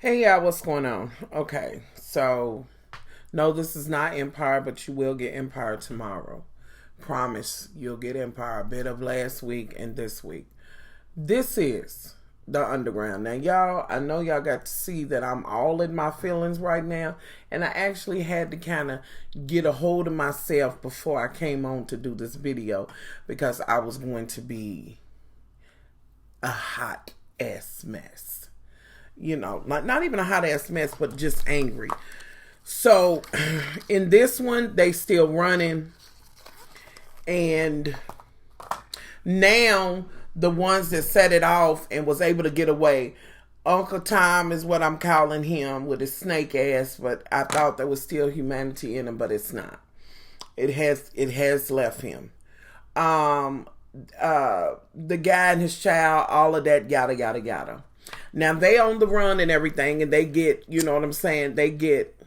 Hey, y'all, what's going on? Okay, so no, this is not Empire, but you will get Empire tomorrow. Promise you'll get Empire a bit of last week and this week. This is the Underground. Now, y'all, I know y'all got to see that I'm all in my feelings right now, and I actually had to kind of get a hold of myself before I came on to do this video because I was going to be a hot ass mess. You know, not even a hot ass mess, but just angry. So in this one, they still running. And now the ones that set it off and was able to get away, Uncle Tom is what I'm calling him with his snake ass, but I thought there was still humanity in him, but it's not. It has left him. The guy and his child, all of that, yada yada yada. Now they on the run and everything, and they get, you know what I'm saying, they get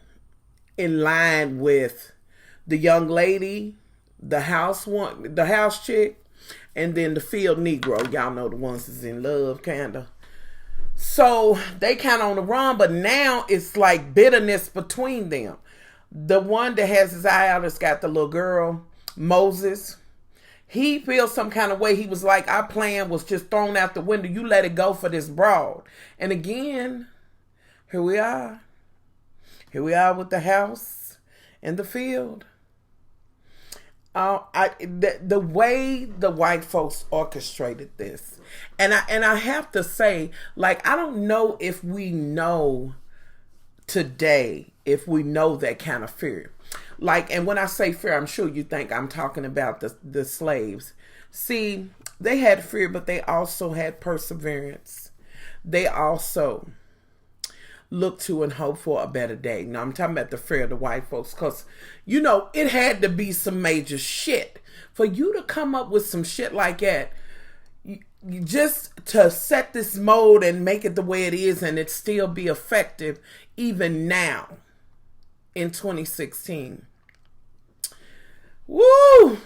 in line with the young lady, the house chick, and then the field Negro. Y'all know the ones that's in love, kinda. So they kind of on the run, but now it's like bitterness between them. The one that has his eye out has got the little girl, Moses. He feels some kind of way. He was like, our plan was just thrown out the window. You let it go for this broad. And again, here we are. Here we are with the house and the field. The way the white folks orchestrated this. And I have to say, like, I don't know if we know today, if we know that kind of fear. Like, and when I say fear, I'm sure you think I'm talking about the slaves. See, they had fear, but they also had perseverance. They also looked to and hope for a better day. Now, I'm talking about the fear of the white folks because, you know, it had to be some major shit. For you to come up with some shit like that, you just to set this mode and make it the way it is and it still be effective even now. In 2016. Woo!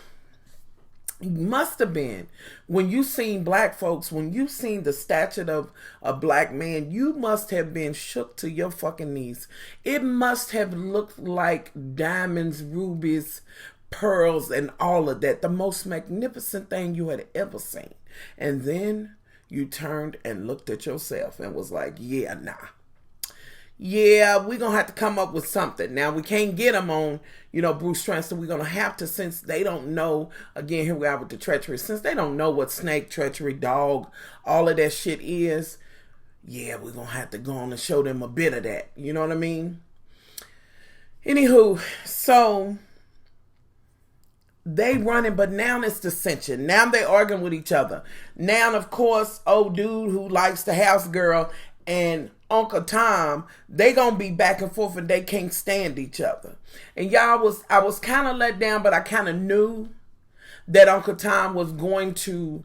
Must have been. When you seen black folks, when you seen the stature of a black man, you must have been shook to your fucking knees. It must have looked like diamonds, rubies, pearls, and all of that. The most magnificent thing you had ever seen. And then you turned and looked at yourself and was like, yeah, nah. Yeah, we're going to have to come up with something. Now, we can't get them on, you know, Bruce Stranston. We're going to have to, since they don't know, again, here we are with the treachery. Since they don't know what snake, treachery, dog, all of that shit is, yeah, we're going to have to go on and show them a bit of that. You know what I mean? Anywho, so they running, but now it's dissension. Now they arguing with each other. Now, of course, old dude who likes the house girl and Uncle Tom, they gonna be back and forth and they can't stand each other. And I was kind of let down, but I kind of knew that Uncle Tom was going to,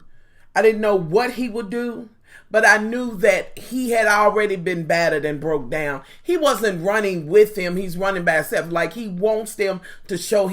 I didn't know what he would do, but I knew that he had already been battered and broke down. He wasn't running with him, he's running by himself. Like he wants them to show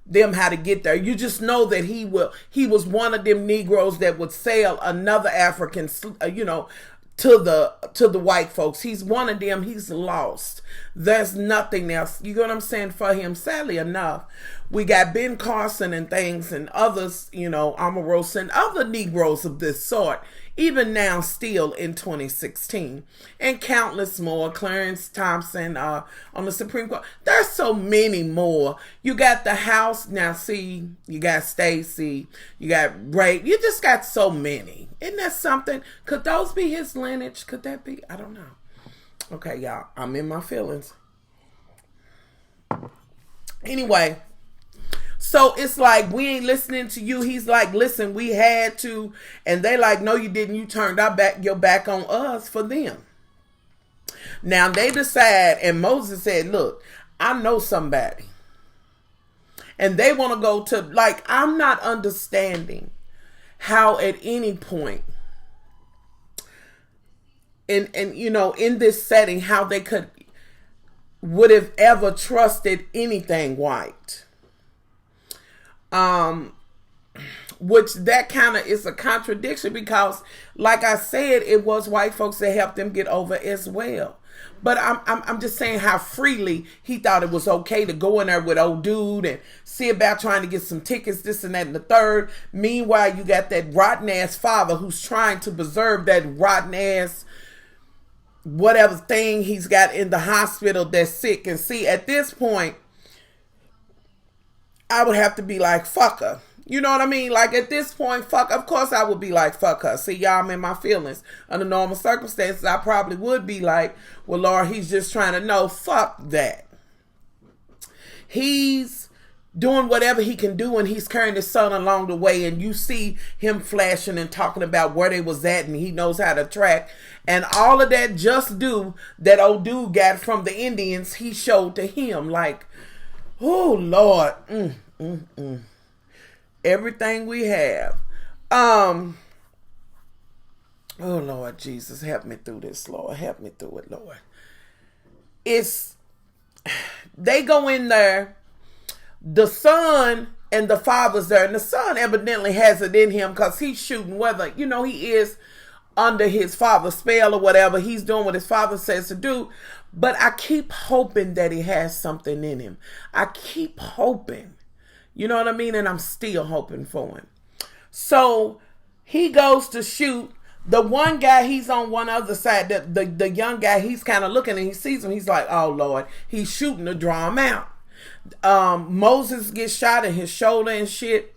them how to get there. You just know that he was one of them Negroes that would sail another African, you know, to the white folks. He's one of them. He's lost. There's nothing else. You know what I'm saying, for him. Sadly enough, we got Ben Carson and things and others, you know, Omarosa and other Negroes of this sort, even now still in 2016. And countless more. Clarence Thompson on the Supreme Court. There's so many more. You got the House. Now see, you got Stacey. You got Ray. You just got so many. Isn't that something? Could those be his lineage? Could that be? I don't know. Okay, y'all. I'm in my feelings. Anyway. So it's like, we ain't listening to you. He's like, listen, we had to. And they like, no, you didn't. You turned your back on us for them. Now they decide, and Moses said, look, I know somebody. And they want to go to, like, I'm not understanding how at any point in you know, in this setting, how they would have ever trusted anything white. which that kind of is a contradiction because, like I said, it was white folks that helped them get over as well. But I'm just saying how freely he thought it was okay to go in there with old dude and see about trying to get some tickets, this and that and the third. Meanwhile, you got that rotten ass father who's trying to preserve that rotten ass whatever thing he's got in the hospital that's sick. And see, at this point, I would have to be like, fuck her. You know what I mean? Like, at this point, fuck, of course I would be like, fuck her. See, y'all, I'm in my feelings. Under normal circumstances, I probably would be like, well, Lord, he's just trying to know. Fuck that. He's doing whatever he can do, and he's carrying his son along the way, and you see him flashing and talking about where they was at, and he knows how to track. And all of that just do that old dude got from the Indians, he showed to him. Like, oh, Lord. Everything we have. Oh, Lord Jesus, help me through this, Lord. Help me through it, Lord. They go in there, the son and the father's there, and the son evidently has it in him because he's shooting whether, he is under his father's spell or whatever. He's doing what his father says to do. But I keep hoping that he has something in him. I keep hoping. You know what I mean? And I'm still hoping for him. So he goes to shoot. The one guy, he's on one other side. The young guy, he's kind of looking and he sees him. He's like, oh, Lord. He's shooting to draw him out. Moses gets shot in his shoulder and shit.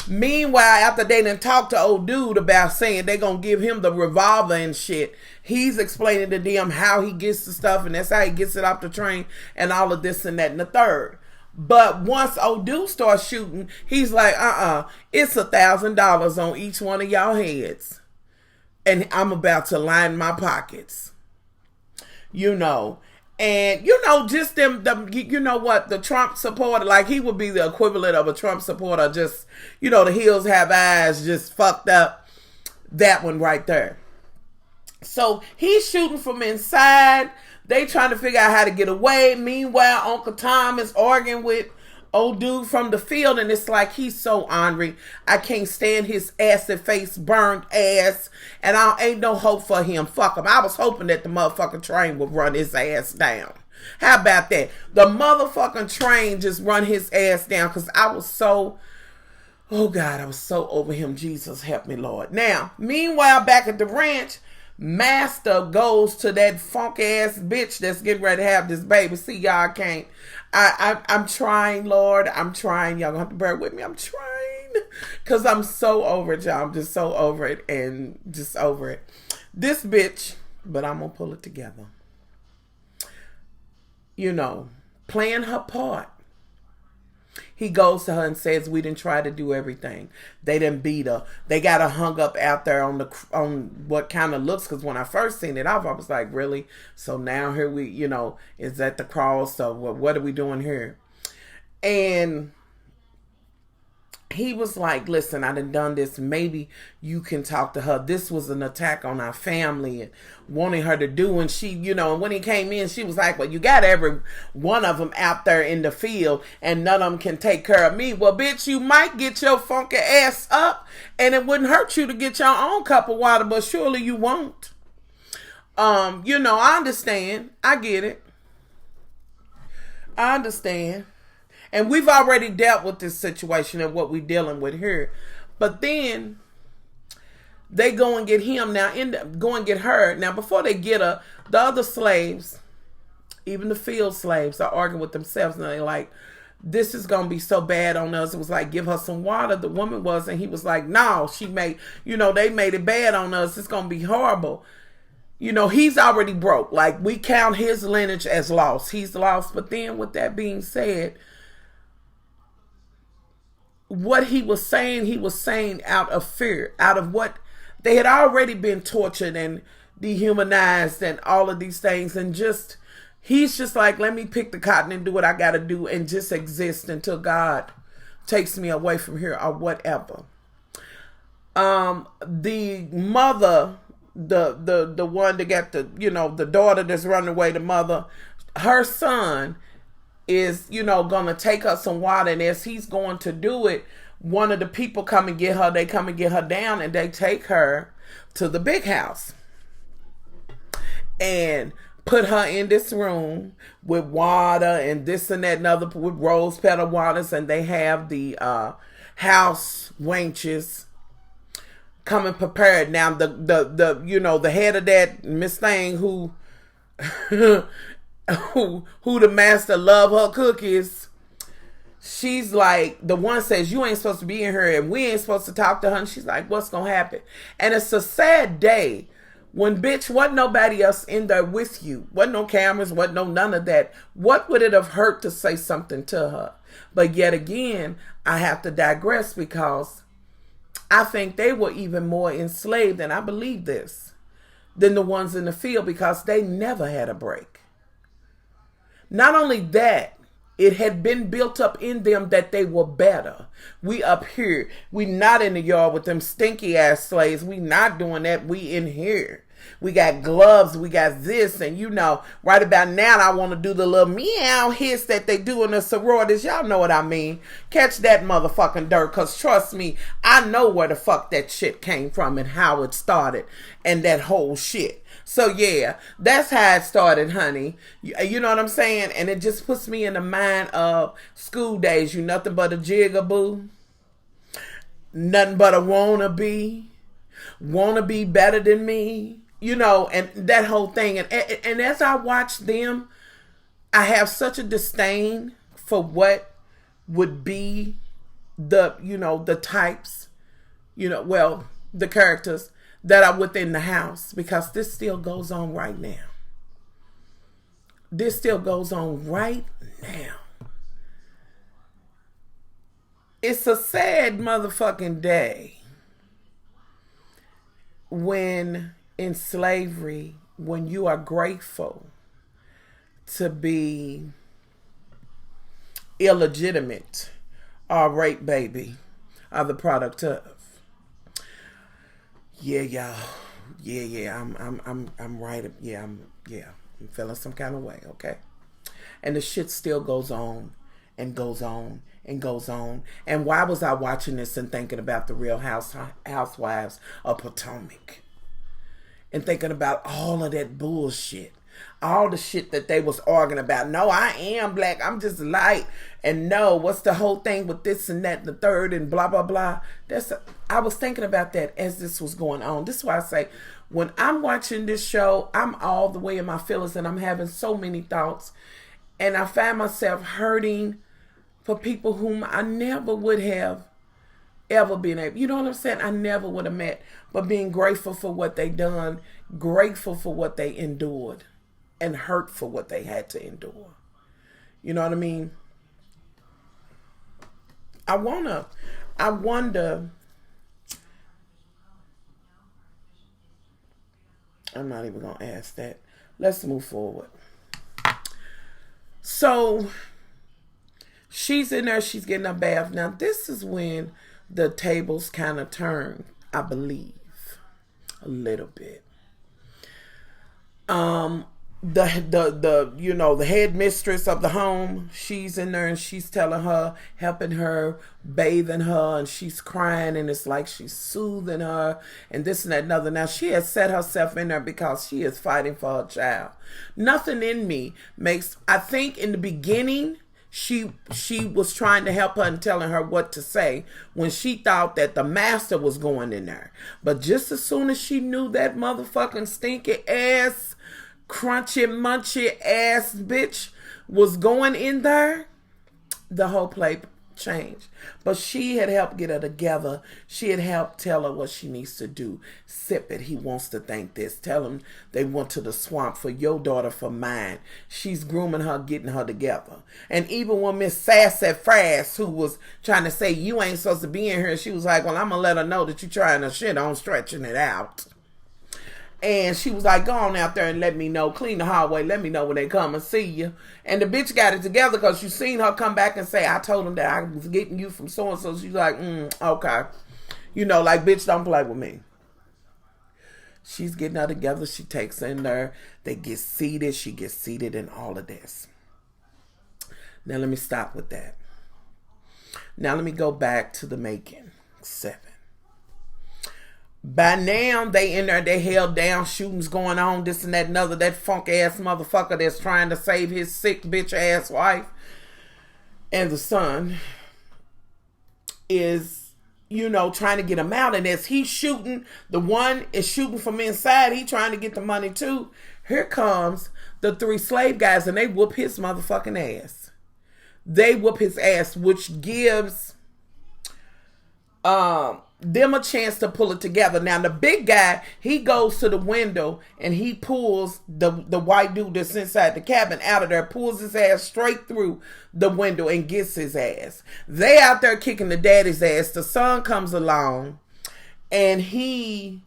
Meanwhile, after they done talked to old dude about saying they're going to give him the revolver and shit, he's explaining to them how he gets the stuff and that's how he gets it off the train and all of this and that and the third. But once old dude starts shooting, he's like, it's $1,000 on each one of y'all heads. And I'm about to line my pockets. And, just the Trump supporter, like he would be the equivalent of a Trump supporter, just, the hills have eyes, just fucked up. That one right there. So he's shooting from inside. They trying to figure out how to get away. Meanwhile, Uncle Tom is arguing with old dude from the field, and it's like he's so ornery. I can't stand his acid face, burned ass, and ain't no hope for him. Fuck him. I was hoping that the motherfucking train would run his ass down. How about that? The motherfucking train just run his ass down because I was so, oh God, I was so over him. Jesus, help me, Lord. Now, meanwhile, back at the ranch, Master goes to that funk ass bitch that's getting ready to have this baby. See, y'all can't. I'm trying, Lord. I'm trying. Y'all gonna have to bear with me. I'm trying. Because I'm so over it, y'all. I'm just so over it and just over it. This bitch, but I'm gonna pull it together. Playing her part. He goes to her and says, we didn't try to do everything. They didn't beat her. They got her hung up out there on what kind of looks, because when I first seen it off, I was like, really? So now here we, is that the cross? So what are we doing here? And he was like, listen, I done this. Maybe you can talk to her. This was an attack on our family and wanting her to do. And she, and when he came in, she was like, well, you got every one of them out there in the field and none of them can take care of me. Well, bitch, you might get your funky ass up and it wouldn't hurt you to get your own cup of water, but surely you won't. I understand. I get it. I understand. And we've already dealt with this situation and what we're dealing with here. But then they go and get him now, go and get her. Now, before they get her, the other slaves, even the field slaves, are arguing with themselves. And they're like, this is going to be so bad on us. It was like, give her some water. The woman was, and he was like, no, they made it bad on us. It's going to be horrible. He's already broke. Like, we count his lineage as lost. He's lost. But then with that being said, what he was saying out of fear, out of what they had already been tortured and dehumanized and all of these things. And he's just like, let me pick the cotton and do what I got to do and just exist until God takes me away from here or whatever. The mother, the one that got the daughter that's running away, the mother, her son is, going to take her some water, and as he's going to do it, one of the people come and get her. They come and get her down, and they take her to the big house and put her in this room with water and this and that and other, with rose petal waters, and they have the house wenches coming prepared. Now the you know, the head of that Miss Thing who who the master love her cookies, she's like, the one says, you ain't supposed to be in here and we ain't supposed to talk to her. And she's like, what's gonna happen? And it's a sad day when, bitch, wasn't nobody else in there with you. Wasn't no cameras, wasn't no none of that. What would it have hurt to say something to her? But yet again, I have to digress, because I think they were even more enslaved, and I believe this, than the ones in the field, because they never had a break. Not only that, it had been built up in them that they were better. We up here. We not in the yard with them stinky ass slaves. We not doing that. We in here. We got gloves. We got this. And you know, right about now, I want to do the little meow hiss that they do in the sororities. Y'all know what I mean. Catch that motherfucking dirt. Because trust me, I know where the fuck that shit came from and how it started. And that whole shit. So yeah, that's how it started, honey. You know what I'm saying? And it just puts me in the mind of school days. You nothing but a jigaboo. Nothing but a wannabe. Wannabe better than me. You know, and that whole thing. And as I watch them, I have such a disdain for what would be the, you know, the types, you know, well, the characters that are within the house, because this still goes on right now. This still goes on right now. It's a sad motherfucking day when in slavery, when you are grateful to be illegitimate or rape baby or the product of. Yeah, y'all. Yeah. I'm right. Yeah, I'm feeling some kind of way. Okay, and the shit still goes on and goes on and goes on. And why was I watching this and thinking about the Real Housewives of Potomac and thinking about all of that bullshit, all the shit that they was arguing about? No, I am black. I'm just light. And no, what's the whole thing with this and that and the third and blah, blah, blah. I was thinking about that as this was going on. This is why I say, when I'm watching this show, I'm all the way in my feelings and I'm having so many thoughts. And I find myself hurting for people whom I never would have ever been able. You know what I'm saying? I never would have met. But being grateful for what they done, grateful for what they endured, and hurt for what they had to endure. You know what I mean? I wonder, I'm not even going to ask that. Let's move forward. So, she's in there, she's getting a bath. Now, this is when the tables kind of turn, I believe, a little bit. The you know, the headmistress of the home, she's in there and she's telling her, helping her, bathing her, and she's crying, and it's like she's soothing her and this and that and other. Now, she has set herself in there because she is fighting for her child. Nothing in me makes, I think in the beginning, she was trying to help her and telling her what to say when she thought that the master was going in there. But just as soon as she knew that motherfucking stinky ass, crunchy munchy ass bitch was going in there, the whole play changed. But she had helped get her together. She had helped tell her what she needs to do. Sip it. He wants to think this. Tell him they went to the swamp for your daughter, for mine. She's grooming her, getting her together. And even when Miss Sassy Frass, who was trying to say you ain't supposed to be in here, she was like, well, I'm gonna let her know that you trying to shit on stretching it out. And she was like, go on out there and let me know. Clean the hallway. Let me know when they come and see you. And the bitch got it together because you seen her come back and say, I told him that I was getting you from so-and-so. She's like, okay. You know, like, bitch, don't play with me. She's getting her together. She takes her in there. They get seated. She gets seated and all of this. Now, let me stop with that. Now let me go back to the making. 7. By now, they in there, they held down, shootings going on, this and that and other. That funk ass motherfucker that's trying to save his sick bitch ass wife and the son is, trying to get him out. And as he's shooting, the one is shooting from inside. He trying to get the money too. Here comes the 3 slave guys, and they whoop his motherfucking ass. They whoop his ass, which gives them a chance to pull it together. Now the big guy, he goes to the window and he pulls the white dude that's inside the cabin out of there, pulls his ass straight through the window and gets his ass. They out there kicking the daddy's ass. The son comes along and he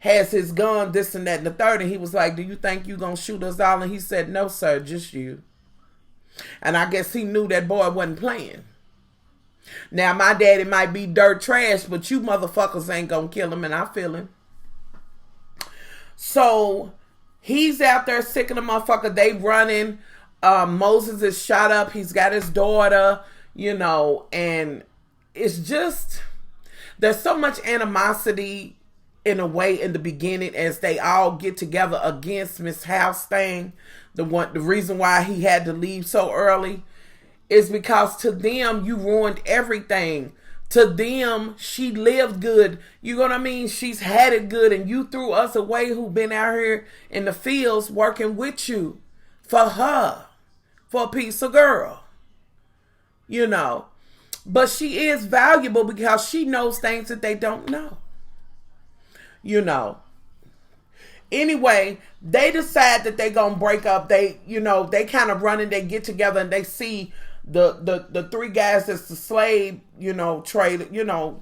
has his gun, this and that and the third, and he was like, do you think you gonna shoot us all? And he said, no sir, just you. And I guess he knew that boy wasn't playing. Now, my daddy might be dirt trash, but you motherfuckers ain't gonna kill him, and I feel him. So, he's out there sick of the motherfucker. They running. Moses is shot up. He's got his daughter, and it's just, there's so much animosity in a way in the beginning as they all get together against Miss House thing. The reason why he had to leave so early is because to them, you ruined everything. To them, she lived good. You know what I mean? She's had it good, and you threw us away who been out here in the fields working with you for her, for a piece of girl. But she is valuable because she knows things that they don't know. Anyway, they decide that they gonna break up. They kind of running, they get together and they see the 3 guys that's the slave, trade,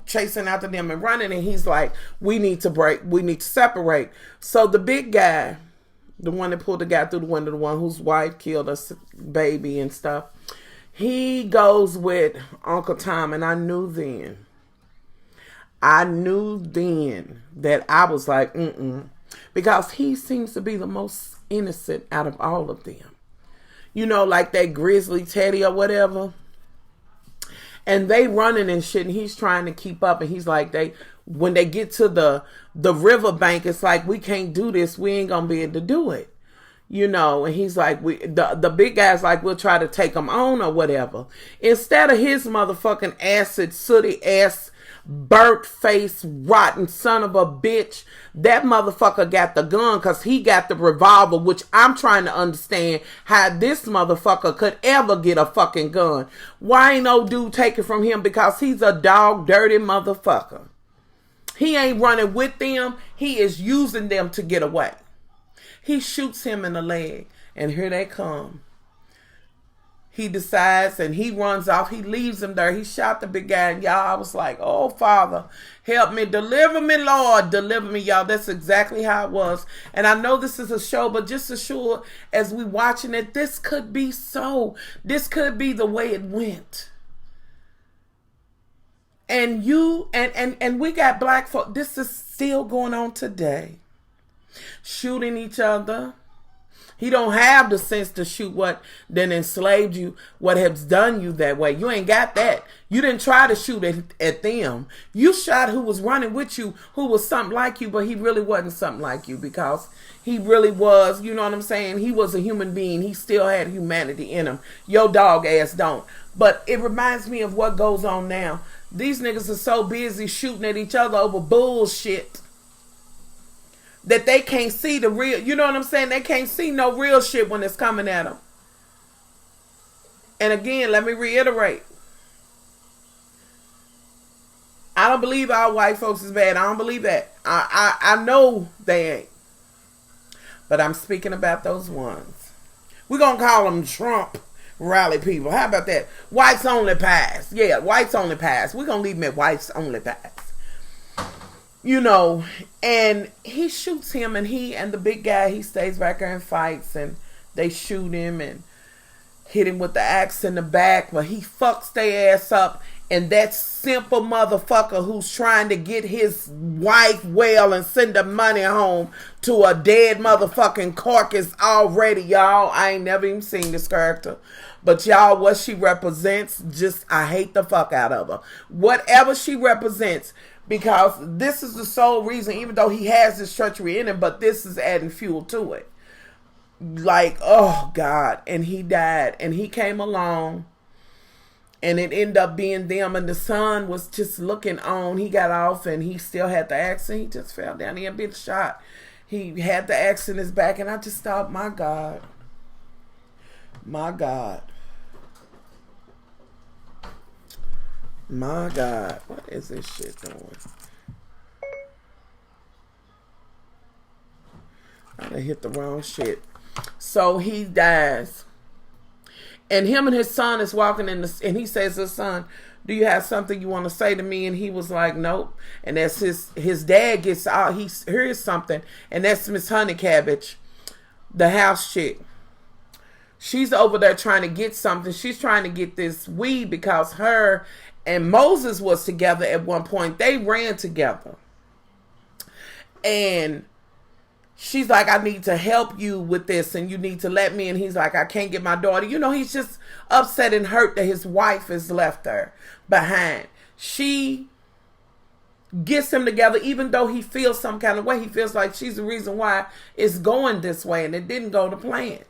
chasing after them and running. And he's like, we need to separate. So the big guy, the one that pulled the guy through the window, the one whose wife killed a baby and stuff, he goes with Uncle Tom. And I knew then that I was like, because he seems to be the most innocent out of all of them. Like that grizzly Teddy or whatever. And they running and shit, and he's trying to keep up. And he's like, when they get to the riverbank, it's like, we can't do this. We ain't gonna be able to do it. And he's like, the big guy's like, we'll try to take them on or whatever. Instead of his motherfucking acid, sooty ass, burnt face, rotten son of a bitch, that motherfucker got the gun because he got the revolver, which I'm trying to understand how this motherfucker could ever get a fucking gun. Why ain't no dude take it from him? Because he's a dog dirty motherfucker. He ain't running with them. He is using them to get away. He shoots him in the leg, and here they come. He decides and he runs off. He leaves him there. He shot the big guy. And y'all, I was like, oh, Father, help me. Deliver me, Lord. Deliver me, y'all. That's exactly how it was. And I know this is a show, but just as sure as we watching it, this could be so. This could be the way it went. And we got black folk. This is still going on today. Shooting each other. He don't have the sense to shoot what then enslaved you, what has done you that way. You ain't got that. You didn't try to shoot at them. You shot who was running with you, who was something like you, but he really wasn't something like you because he really was, you know what I'm saying? He was a human being. He still had humanity in him. Your dog ass don't. But it reminds me of what goes on now. These niggas are so busy shooting at each other over bullshit that they can't see the real, you know what I'm saying? They can't see no real shit when it's coming at them. And again, let me reiterate. I don't believe all white folks is bad. I don't believe that. I know they ain't. But I'm speaking about those ones. We're going to call them Trump rally people. How about that? Whites only pass. Yeah, whites only pass. We're going to leave them at whites only pass. And he shoots him, and the big guy, he stays back there and fights, and they shoot him and hit him with the axe in the back, but he fucks their ass up And that simple motherfucker who's trying to get his wife well and send the money home to a dead motherfucking carcass already, y'all. I ain't never even seen this character. But y'all, what she represents, just, I hate the fuck out of her. Whatever she represents, because this is the sole reason, even though he has this treachery in him, but this is adding fuel to it. Like, oh God. And he died. And he came along. And it ended up being them. And the son was just looking on. He got off and he still had the axe. And he just fell down. He had been shot. He had the axe in his back. And I just thought, my God. My God. My God. What is this shit doing? I done hit the wrong shit. So he dies. And him and his son is walking in the, and he says to his son, do you have something you want to say to me? And he was like, nope. And that's his dad gets out. He hears something. And that's Miss Honey Cabbage, the house chick. She's over there trying to get something. She's trying to get this weed because her and Moses was together at one point. They ran together. And she's like, I need to help you with this and you need to let me. And he's like, I can't get my daughter. You know, he's just upset and hurt that his wife has left her behind. She gets him together, even though he feels some kind of way. He feels like she's the reason why it's going this way and it didn't go to plan.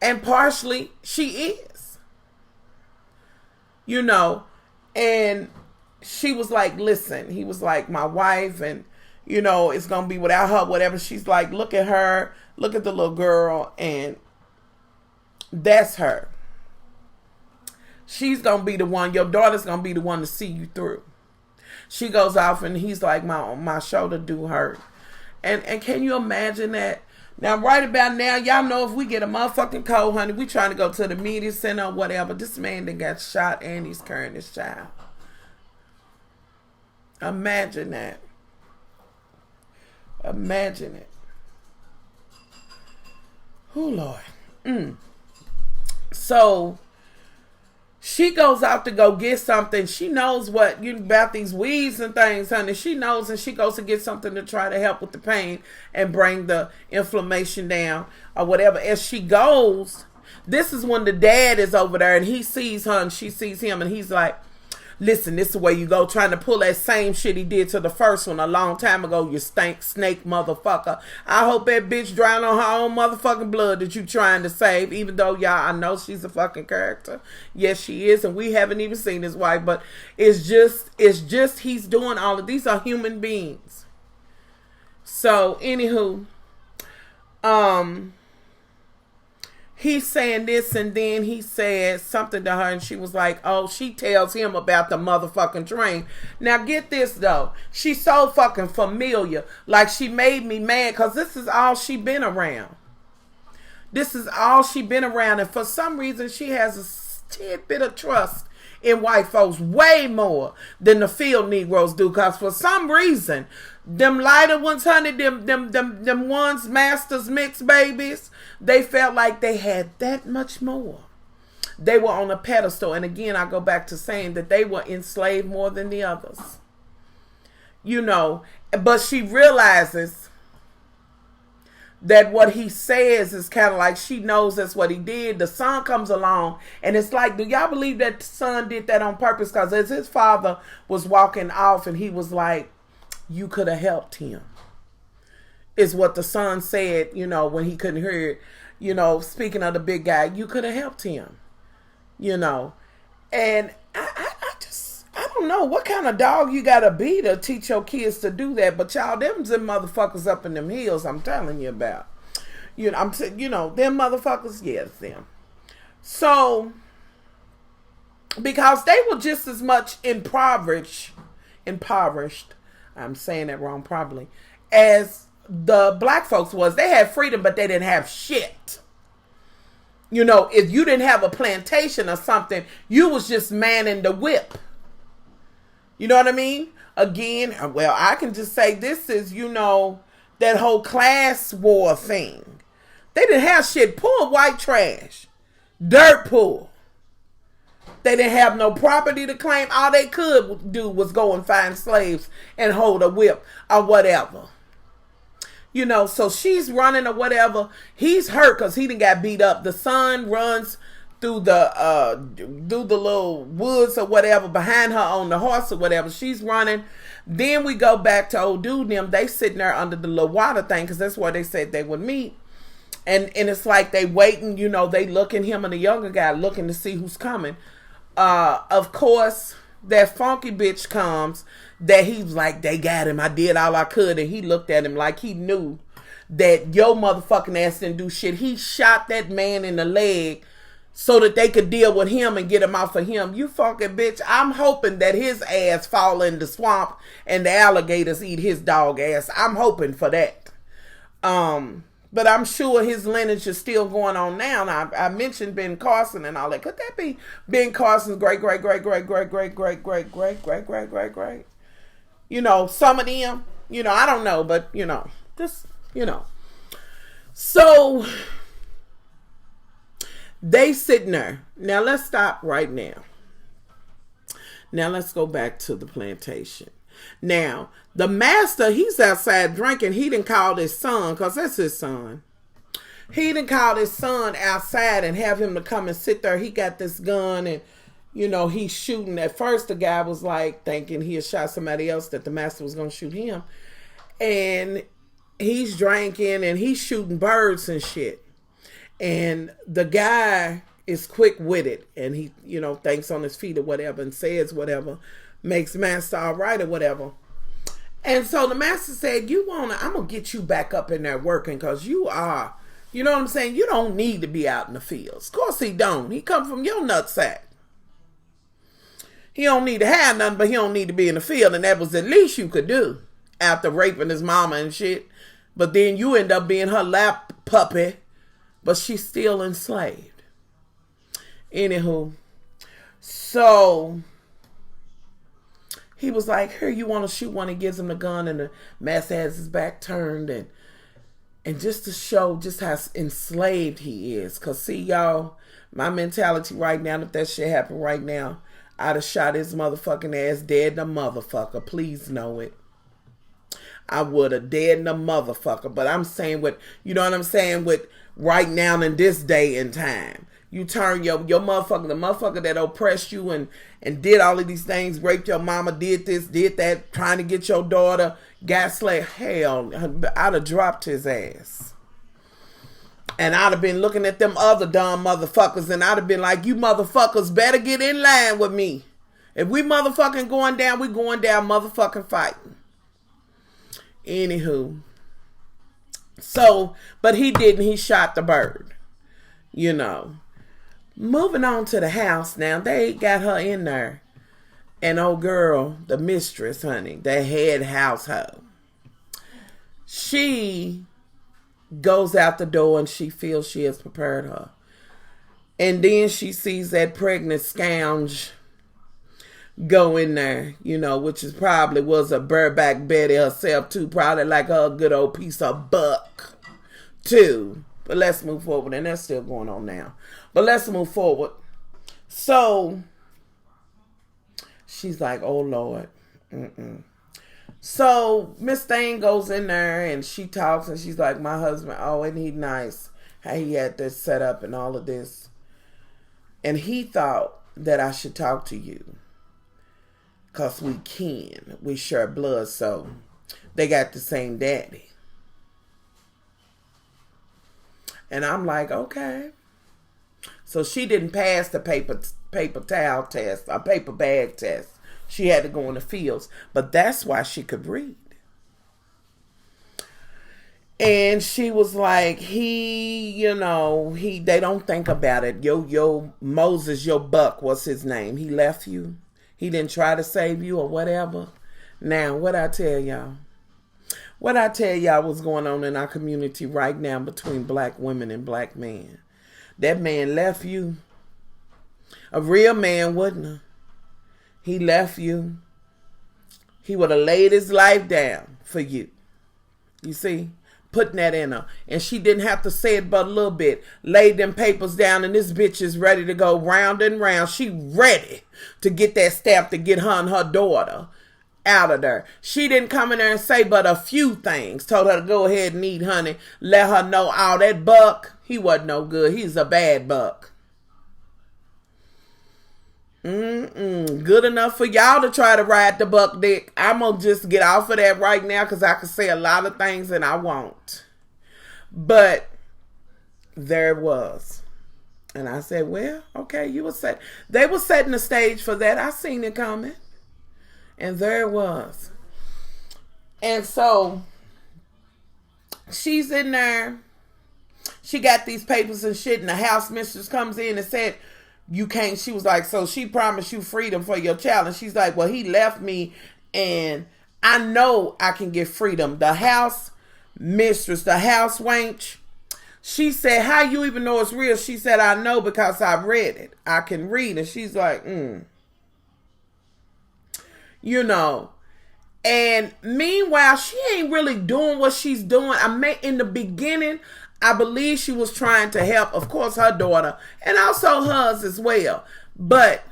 And partially she is. You know, and she was like, listen, he was like, my wife, and you know, it's going to be without her, whatever. She's like, look at her, look at the little girl, and that's her. She's going to be the one, your daughter's going to be the one to see you through. She goes off and he's like, my shoulder do hurt. And can you imagine that? Now, right about now, y'all know if we get a motherfucking cold, honey, we trying to go to the media center or whatever. This man that got shot and he's carrying his child. Imagine that. Imagine it. Oh, Lord. So she goes out to go get something. She knows what about these weeds and things, honey. She knows, and she goes to get something to try to help with the pain and bring the inflammation down or whatever. As she goes, this is when the dad is over there and he sees her and she sees him and he's like, listen, this is the way you go, trying to pull that same shit he did to the first one a long time ago, you snake motherfucker. I hope that bitch drowned on her own motherfucking blood that you trying to save, even though, y'all, I know she's a fucking character. Yes, she is, and we haven't even seen his wife, but it's just he's doing all of these are human beings. So, anywho, he's saying this, and then he said something to her, and she was like, oh, she tells him about the motherfucking train. Now, get this, though. She's so fucking familiar. Like, she made me mad, because this is all she been around. This is all she been around, and for some reason, she has a tidbit of trust in white folks, way more than the field Negroes do, because for some reason, them lighter ones, honey, them ones, Masters Mix babies, they felt like they had that much more. They were on a pedestal. And again, I go back to saying that they were enslaved more than the others. You know, but she realizes that what he says is kind of like she knows that's what he did. The son comes along and it's like, do y'all believe that the son did that on purpose? Because as his father was walking off and he was like, you could have helped him, is what the son said, you know, when he couldn't hear it, you know, speaking of the big guy, you could have helped him, you know. And I don't know what kind of dog you gotta be to teach your kids to do that, but y'all, them motherfuckers up in them hills I'm telling you about. You know, them motherfuckers, yes, them. So, because they were just as much impoverished, I'm saying that wrong probably, as the black folks was. They had freedom, but they didn't have shit. You know, if you didn't have a plantation or something, you was just manning the whip. You know what I mean? Again, well, I can just say this is, you know, that whole class war thing. They didn't have shit. Poor white trash. Dirt poor. They didn't have no property to claim. All they could do was go and find slaves and hold a whip or whatever. You know, so she's running or whatever. He's hurt because he done got beat up. The son runs through the little woods or whatever behind her on the horse or whatever. She's running. Then we go back to old dude and them. They sitting there under the little water thing because that's where they said they would meet. And it's like they waiting, you know, they looking, him and the younger guy looking to see who's coming. Of course, that funky bitch comes that he was like, they got him. I did all I could. And he looked at him like he knew that your motherfucking ass didn't do shit. He shot that man in the leg so that they could deal with him and get him off of him. You fucking bitch. I'm hoping that his ass fall in the swamp and the alligators eat his dog ass. I'm hoping for that. But I'm sure his lineage is still going on now. Now, I mentioned Ben Carson and all that. Could that be Ben Carson's great? You know, some of them, you know, I don't know, but, you know, just, you know. So, they sitting there. Now, let's stop right now. Now, let's go back to the plantation. Now, the master, he's outside drinking. He done called his son, because that's his son. He done called his son outside and have him to come and sit there. He got this gun and, you know, he's shooting. At first, the guy was like thinking he had shot somebody else, that the master was going to shoot him. And he's drinking and he's shooting birds and shit. And the guy is quick-witted and he, you know, thinks on his feet or whatever and says whatever, makes master all right or whatever. And so the master said, I'm going to get you back up in there working because you are, you know what I'm saying? You don't need to be out in the fields. Of course he don't. He come from your nutsack. He don't need to have nothing, but he don't need to be in the field. And that was the least you could do after raping his mama and shit. But then you end up being her lap puppy, but she's still enslaved. Anywho, so he was like, here, you want to shoot one? He gives him the gun and the master has his back turned and just to show just how enslaved he is. Because see, y'all, my mentality right now, if that shit happened right now, I'd have shot his motherfucking ass dead the motherfucker. Please know it. I would have dead the motherfucker. But I'm saying with, you know what I'm saying, with right now in this day and time. You turn your motherfucker, the motherfucker that oppressed you and did all of these things, raped your mama, did this, did that, trying to get your daughter, gaslit. Hell, I'd have dropped his ass. And I'd have been looking at them other dumb motherfuckers and I'd have been like, you motherfuckers better get in line with me. If we motherfucking going down, we going down motherfucking fighting. Anywho. So, but he didn't. He shot the bird. You know. Moving on to the house now. They got her in there. And old girl, the mistress, honey, the head household. She goes out the door and she feels she has prepared her. And then she sees that pregnant scoundrel go in there, you know, which is probably was a bareback Betty herself too. Probably like her good old piece of buck too. But let's move forward. And that's still going on now. But let's move forward. So, she's like, oh, Lord. So, Miss Thing goes in there and she talks and she's like, my husband, oh, isn't he nice? How he had this set up and all of this. And he thought that I should talk to you. Because we can. We share blood, so they got the same daddy. And I'm like, okay. So she didn't pass the paper towel test, a paper bag test. She had to go in the fields. But that's why she could read. And she was like, they don't think about it. Yo, Moses, your buck, what's his name? He left you. He didn't try to save you or whatever. Now, what I tell y'all? What I tell y'all what's going on in our community right now between black women and black men. That man left you. A real man wouldn't have. He left you. He would have laid his life down for you. You see? putting that in her. And she didn't have to say it but a little bit. Laid them papers down, and this bitch is ready to go round and round. She ready to get that stamp to get her and her daughter out of there. She didn't come in there and say but a few things. Told her to go ahead and eat honey. Let her know all that buck, he wasn't no good. He's a bad buck. Good enough for y'all to try to ride the buck dick. I'm going to just get off of that right now because I can say a lot of things and I won't. But there it was. And I said, well, okay, you were set. They were setting the stage for that. I seen it coming. And there it was. And so she's in there. She got these papers and shit, and the house mistress comes in and said, you can't. She was like, so she promised you freedom for your child. And she's like, well, he left me and I know I can get freedom. The house mistress, the house wench, she said, how you even know it's real? She said, I know because I read it. I can read. And she's like, you know. And meanwhile, she ain't really doing what she's doing. In the beginning, I believe she was trying to help, of course, her daughter and also hers as well. But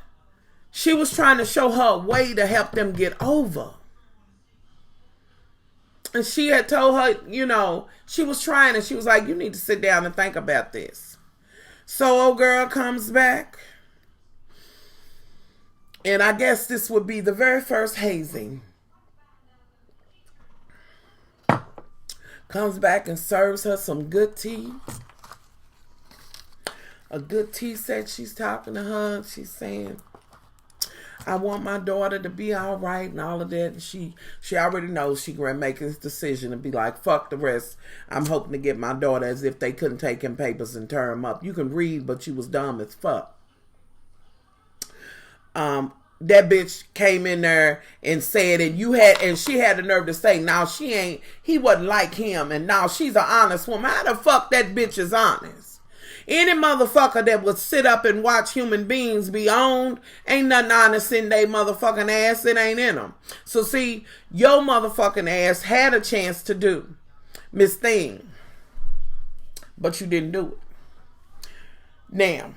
she was trying to show her a way to help them get over. And she had told her, you know, she was trying, and she was like, you need to sit down and think about this. So old girl comes back. And I guess this would be the very first hazing. Comes back and serves her some good tea. A good tea set. She's talking to her. She's saying, I want my daughter to be all right and all of that. And she already knows she going to make this decision and be like, fuck the rest. I'm hoping to get my daughter, as if they couldn't take him papers and tear him up. You can read, but you was dumb as fuck. That bitch came in there and said, and she had the nerve to say, now he wasn't like him, and now she's an honest woman. How the fuck that bitch is honest? Any motherfucker that would sit up and watch human beings be owned, ain't nothing honest in they motherfucking ass. It ain't in them. So see, your motherfucking ass had a chance to do Miss Thing, but you didn't do it. Now,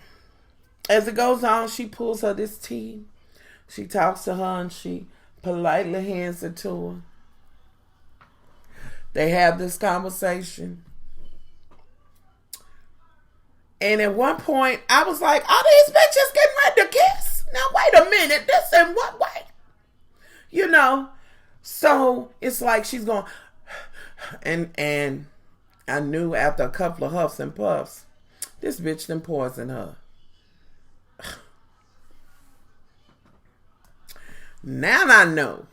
as it goes on, she pulls her this tea. She talks to her and she politely hands it to her. They have this conversation. And at one point, I was like, are these bitches getting ready to kiss? Now, wait a minute. This in what way? You know? So, it's like she's going, and I knew after a couple of huffs and puffs, this bitch done poisoned her. Now I know.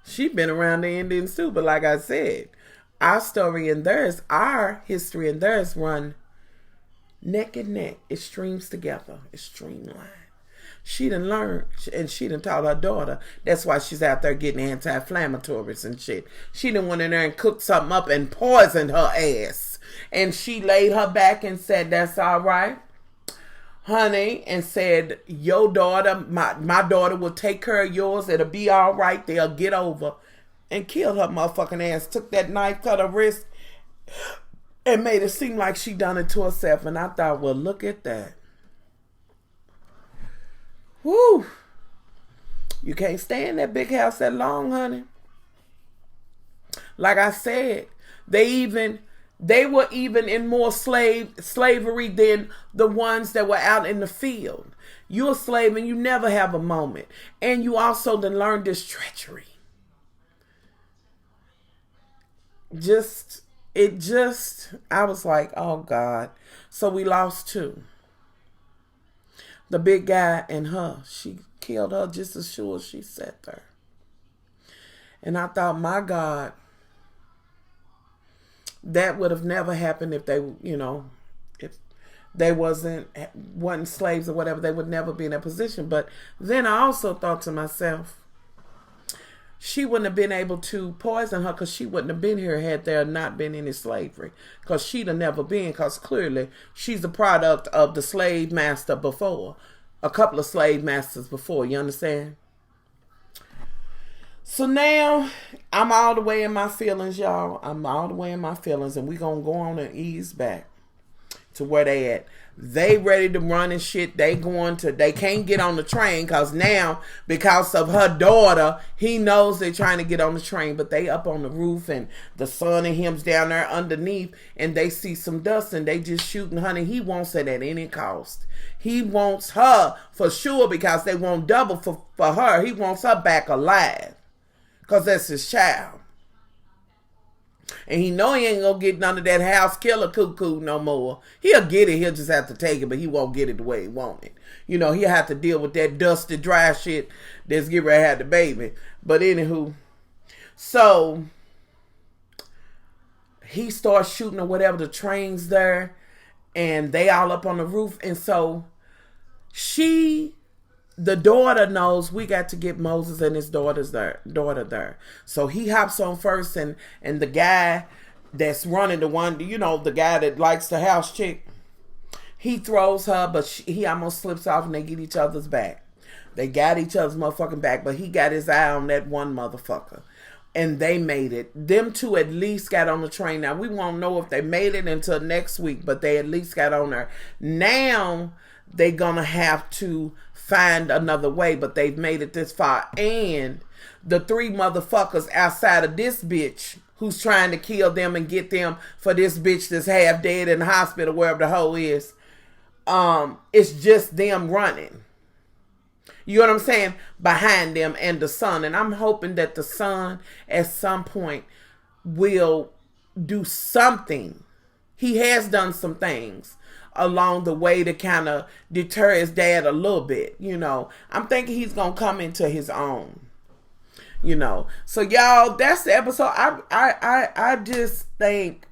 She been around the Indians too, but like I said, our story and theirs, our history and theirs run neck and neck. It streams together. It's streamlined. She done learned, and she done taught her daughter. That's why she's out there getting anti-inflammatories and shit. She done went in there and cooked something up and poisoned her ass. And she laid her back and said, that's all right, honey, and said, your daughter, my daughter will take care of yours. It'll be all right. They'll get over. And killed her motherfucking ass. Took that knife, cut her wrist, and made it seem like she done it to herself. And I thought, well, look at that. Whew. You can't stay in that big house that long, honey. Like I said, they were even in more slavery than the ones that were out in the field. You're a slave and you never have a moment. And you also then learn this treachery. I was like, oh God. So we lost two. The big guy and her. She killed her just as sure as she sat there. And I thought, my God, that would have never happened if they, if they wasn't slaves or whatever. They would never be in that position. But then I also thought to myself, she wouldn't have been able to poison her because she wouldn't have been here had there not been any slavery. Because she'd have never been, because clearly she's a product of the slave master before. A couple of slave masters before, you understand? So now I'm all the way in my feelings, y'all. I'm all the way in my feelings, and we gonna go on and ease back to where they at. They ready to run and shit. They can't get on the train because now, because of her daughter, he knows they're trying to get on the train, but they up on the roof and the son and him's down there underneath, and they see some dust and they just shooting honey. He wants it at any cost. He wants her for sure because they want double for her. He wants her back alive because that's his child. And he know he ain't gonna get none of that house killer cuckoo no more. He'll get it. He'll just have to take it, but he won't get it the way he want it. You know, he'll have to deal with that dusty, dry shit that's getting ready to have the baby. But anywho, so he starts shooting or whatever. The train's there, and they all up on the roof. And so the daughter knows we got to get Moses and his daughter there. So he hops on first, and the guy that's running the guy that likes the house chick, he throws her, but he almost slips off and they get each other's back. They got each other's motherfucking back, but he got his eye on that one motherfucker. And they made it. Them two at least got on the train. Now, we won't know if they made it until next week, but they at least got on there. Now, they're going to have to find another way, but they've made it this far. And the three motherfuckers outside of this bitch who's trying to kill them and get them for this bitch that's half dead in the hospital, wherever the hoe is, it's just them running. You know what I'm saying? Behind them and the son. And I'm hoping that the son at some point will do something. He has done some things along the way to kind of deter his dad a little bit. You know, I'm thinking he's going to come into his own. You know, so y'all, that's the episode. I just think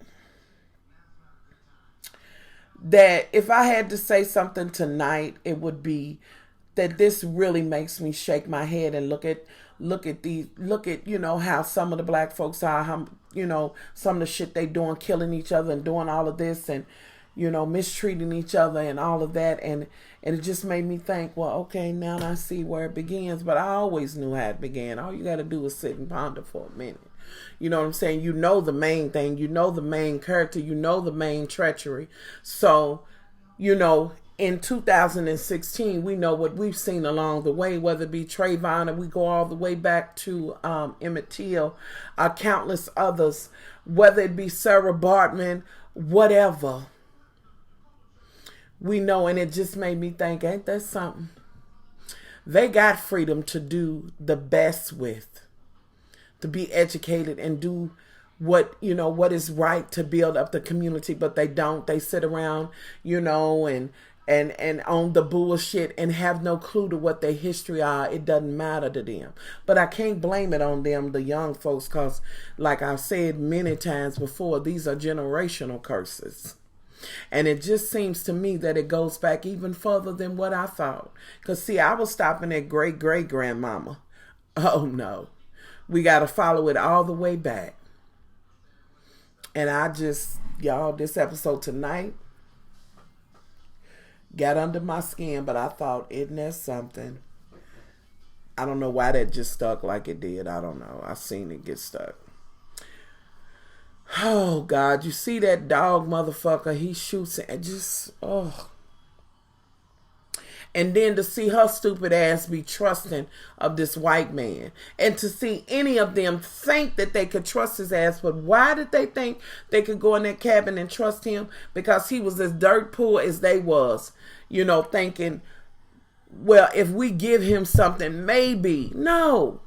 that if I had to say something tonight, it would be that this really makes me shake my head and look at you know how some of the black folks are, how, you know, some of the shit they doing, killing each other and doing all of this and, you know, mistreating each other and all of that. And it just made me think, well, okay, now I see where it begins, but I always knew how it began. All you got to do is sit and ponder for a minute. You know what I'm saying? You know the main thing. You know the main character. You know the main treachery. So, you know, in 2016, we know what we've seen along the way, whether it be Trayvon, and we go all the way back to Emmett Till, countless others, whether it be Sarah Bartman, whatever. We know, and it just made me think, ain't that something? They got freedom to do the best with, to be educated and do what, you know, what is right to build up the community, but they don't. They sit around, you know, and on the bullshit and have no clue to what their history are. It doesn't matter to them. But I can't blame it on them, the young folks, because like I've said many times before, these are generational curses. And it just seems to me that it goes back even further than what I thought. Because, see, I was stopping at great-great-grandmama. Oh, no. We got to follow it all the way back. And I just, y'all, this episode tonight got under my skin. But I thought, isn't that something? I don't know why that just stuck like it did. I don't know. I seen it get stuck. Oh, God, you see that dog motherfucker, he shoots and just, oh. And then to see her stupid ass be trusting of this white man. And to see any of them think that they could trust his ass. But why did they think they could go in that cabin and trust him? Because he was as dirt poor as they was. You know, thinking, well, if we give him something, maybe. No.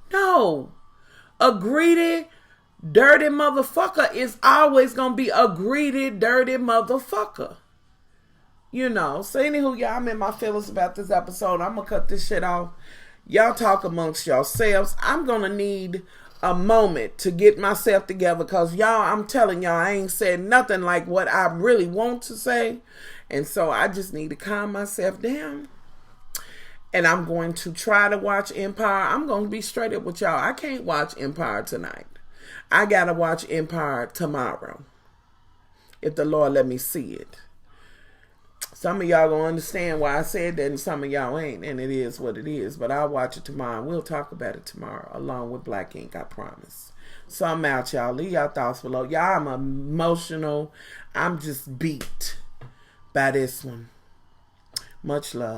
A greedy, dirty motherfucker is always gonna be a greedy, dirty motherfucker. You know. So anywho, y'all, I'm in my feelings about this episode. I'm gonna cut this shit off. Y'all talk amongst yourselves. I'm gonna need a moment to get myself together, because y'all, I'm telling y'all, I ain't said nothing like what I really want to say. And so I just need to calm myself down. And I'm going to try to watch Empire. I'm going to be straight up with y'all. I can't watch Empire tonight. I got to watch Empire tomorrow, if the Lord let me see it. Some of y'all gonna understand why I said that, and some of y'all ain't, and it is what it is. But I'll watch it tomorrow, and we'll talk about it tomorrow, along with Black Ink, I promise. So I'm out, y'all. Leave y'all thoughts below. Y'all, I'm emotional. I'm just beat by this one. Much love.